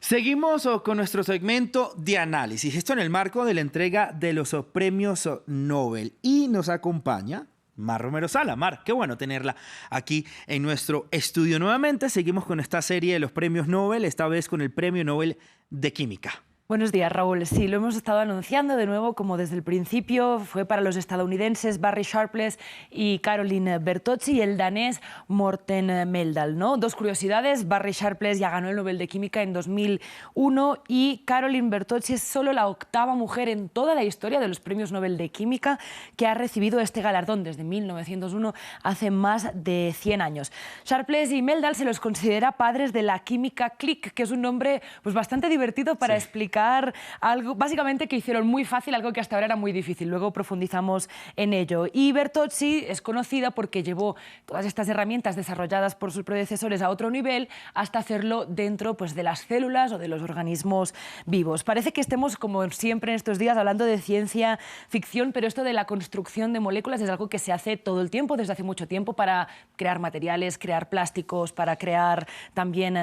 Seguimos con nuestro segmento de análisis, esto en el marco de la entrega de los premios Nobel. Y nos acompaña Mar Romero Sala. Mar, qué bueno tenerla aquí en nuestro estudio nuevamente. Seguimos con esta serie de los premios Nobel, esta vez con el Premio Nobel de Química. Buenos días, Raúl. Sí, lo hemos estado anunciando de nuevo, como desde el principio. Fue para los estadounidenses Barry Sharpless y Caroline Bertozzi y el danés Morten Meldal, ¿no? Dos curiosidades. Barry Sharpless ya ganó el Nobel de Química en 2001 y Caroline Bertozzi es solo la octava mujer en toda la historia de los premios Nobel de Química que ha recibido este galardón desde 1901, hace más de 100 años. Sharpless y Meldal se los considera padres de la química click, que es un nombre pues, bastante divertido para explicar algo, básicamente, que hicieron muy fácil algo que hasta ahora era muy difícil. Luego profundizamos en ello. Y Bertozzi es conocida porque llevó todas estas herramientas desarrolladas por sus predecesores a otro nivel hasta hacerlo dentro pues, de las células o de los organismos vivos. Parece que estemos, como siempre en estos días, hablando de ciencia ficción, pero esto de la construcción de moléculas es algo que se hace todo el tiempo, desde hace mucho tiempo, para crear materiales, crear plásticos, para crear también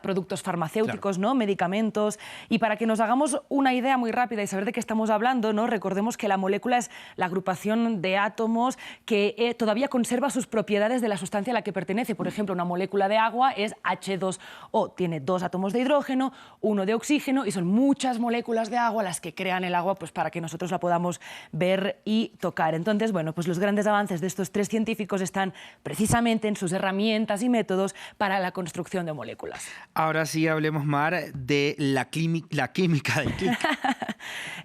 productos farmacéuticos, ¿no? Medicamentos. Y para que nos hagamos una idea muy rápida y saber de qué estamos hablando, ¿no? Recordemos que la molécula es la agrupación de átomos que todavía conserva sus propiedades de la sustancia a la que pertenece. Por ejemplo, una molécula de agua es H2O, tiene 2 átomos de hidrógeno, 1 de oxígeno, y son muchas moléculas de agua las que crean el agua pues, para que nosotros la podamos ver y tocar. Entonces, bueno, pues los grandes avances de estos 3 científicos están precisamente en sus herramientas y métodos para la construcción de moléculas. Ahora sí hablemos, Mar, de la química del click.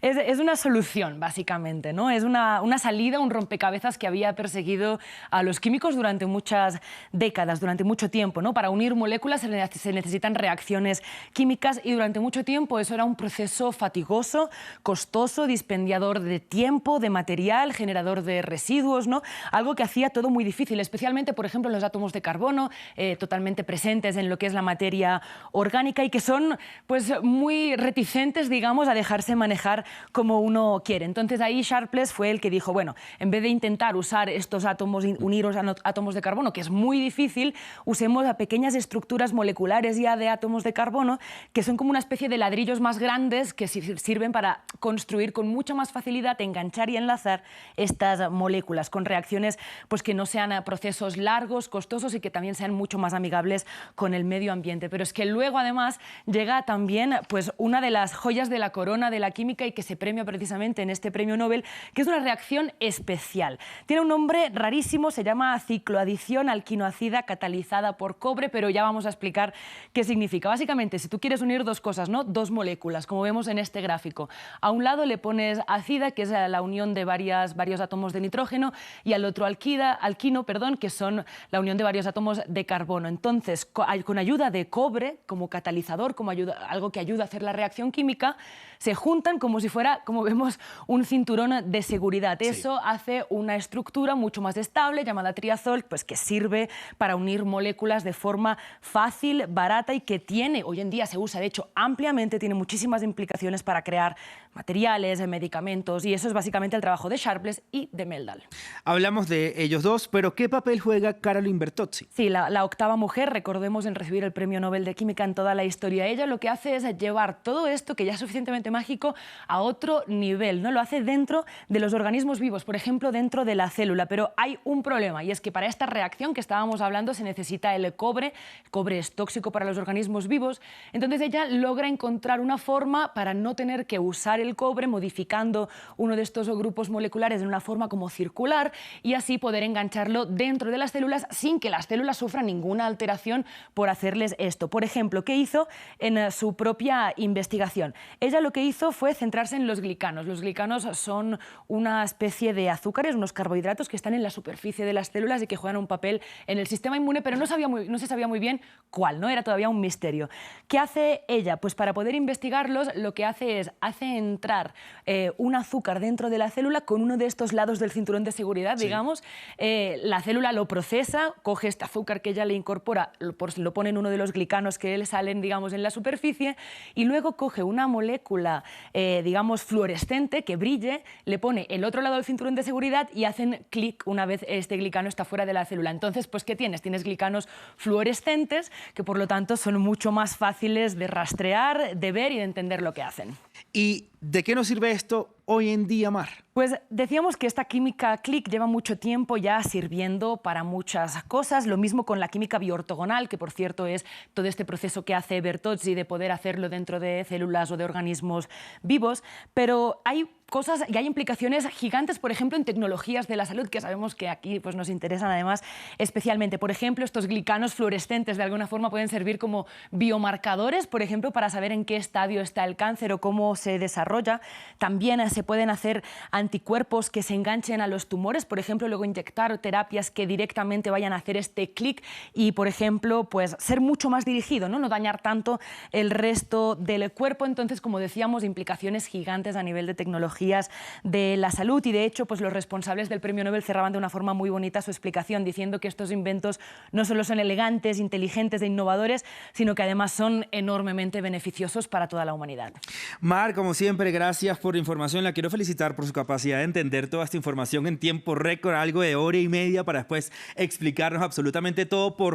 Es una solución, básicamente, ¿no? Es una salida, un rompecabezas que había perseguido a los químicos durante muchas décadas, durante mucho tiempo, ¿no? Para unir moléculas se necesitan reacciones químicas y durante mucho tiempo eso era un proceso fatigoso, costoso, dispendiador de tiempo, de material, generador de residuos, ¿no? Algo que hacía todo muy difícil, especialmente, por ejemplo, en los átomos de carbono, totalmente presentes en lo que es la materia orgánica y que son pues, muy reticentes, digamos, a dejarse manejar como uno quiere. Entonces ahí Sharpless fue el que dijo, bueno, en vez de intentar usar estos átomos, unirlos a átomos de carbono, que es muy difícil, usemos a pequeñas estructuras moleculares ya de átomos de carbono, que son como una especie de ladrillos más grandes que sirven para construir con mucha más facilidad, enganchar y enlazar estas moléculas con reacciones pues, que no sean procesos largos, costosos y que también sean mucho más amigables con el medio ambiente. Pero es que luego, además, llega también pues, una de las joyas de la corona de la química y que se premia precisamente en este premio Nobel, que es una reacción especial. Tiene un nombre rarísimo, se llama cicloadición alquinoácida catalizada por cobre, pero ya vamos a explicar qué significa. Básicamente, si tú quieres unir dos cosas, ¿no? Dos moléculas, como vemos en este gráfico. A un lado le pones acida, que es la unión de varios átomos de nitrógeno, y al otro alquino, que son la unión de varios átomos de carbono. Entonces, con ayuda de cobre, como catalizador, como algo que ayuda a hacer la reacción química, se juntan como si fuera, como vemos, un cinturón de seguridad. Sí. Eso hace una estructura mucho más estable, llamada triazol, pues que sirve para unir moléculas de forma fácil, barata y que hoy en día se usa, de hecho, ampliamente, tiene muchísimas implicaciones para crear materiales, medicamentos, y eso es básicamente el trabajo de Sharpless y de Meldal. Hablamos de ellos dos, pero ¿qué papel juega Caroline Bertozzi? Sí, la octava mujer, recordemos, en recibir el Premio Nobel de Química en toda la historia. Ella lo que hace es llevar todo esto, que ya es suficientemente mágico, a otro nivel, ¿no? Lo hace dentro de los organismos vivos, por ejemplo, dentro de la célula. Pero hay un problema, y es que para esta reacción que estábamos hablando se necesita el cobre. El cobre es tóxico para los organismos vivos. Entonces ella logra encontrar una forma para no tener que usar el cobre, modificando uno de estos grupos moleculares de una forma como circular y así poder engancharlo dentro de las células sin que las células sufran ninguna alteración por hacerles esto. Por ejemplo, ¿qué hizo en su propia investigación? Ella lo que hizo fue centrarse en los glicanos. Los glicanos son una especie de azúcares, unos carbohidratos que están en la superficie de las células y que juegan un papel en el sistema inmune, pero no se sabía muy bien cuál, ¿no? Era todavía un misterio. ¿Qué hace ella? Pues para poder investigarlos, lo que hace entrar un azúcar dentro de la célula con uno de estos lados del cinturón de seguridad, digamos. La célula lo procesa, coge este azúcar que ya le incorpora, lo pone en uno de los glicanos que le salen, digamos, en la superficie, y luego coge una molécula, digamos, fluorescente que brille, le pone el otro lado del cinturón de seguridad y hacen clic una vez este glicano está fuera de la célula. Entonces, pues, ¿qué tienes? Tienes glicanos fluorescentes que, por lo tanto, son mucho más fáciles de rastrear, de ver y de entender lo que hacen. ¿Y de qué nos sirve esto hoy en día, Mar? Pues decíamos que esta química click lleva mucho tiempo ya sirviendo para muchas cosas, lo mismo con la química bioortogonal, que por cierto es todo este proceso que hace Bertozzi de poder hacerlo dentro de células o de organismos vivos, pero hay cosas y hay implicaciones gigantes, por ejemplo, en tecnologías de la salud, que sabemos que aquí pues, nos interesan además especialmente. Por ejemplo, estos glicanos fluorescentes de alguna forma pueden servir como biomarcadores, por ejemplo, para saber en qué estadio está el cáncer o cómo se desarrolla. También se pueden hacer anticuerpos que se enganchen a los tumores, por ejemplo, luego inyectar terapias que directamente vayan a hacer este clic y, por ejemplo, pues ser mucho más dirigido, ¿no? No dañar tanto el resto del cuerpo. Entonces, como decíamos, implicaciones gigantes a nivel de tecnologías de la salud y, de hecho, pues los responsables del Premio Nobel cerraban de una forma muy bonita su explicación, diciendo que estos inventos no solo son elegantes, inteligentes e innovadores, sino que además son enormemente beneficiosos para toda la humanidad. Mar, como siempre, gracias por la información. La quiero felicitar por su capacidad de entender toda esta información en tiempo récord, algo de hora y media, para después explicarnos absolutamente todo. Por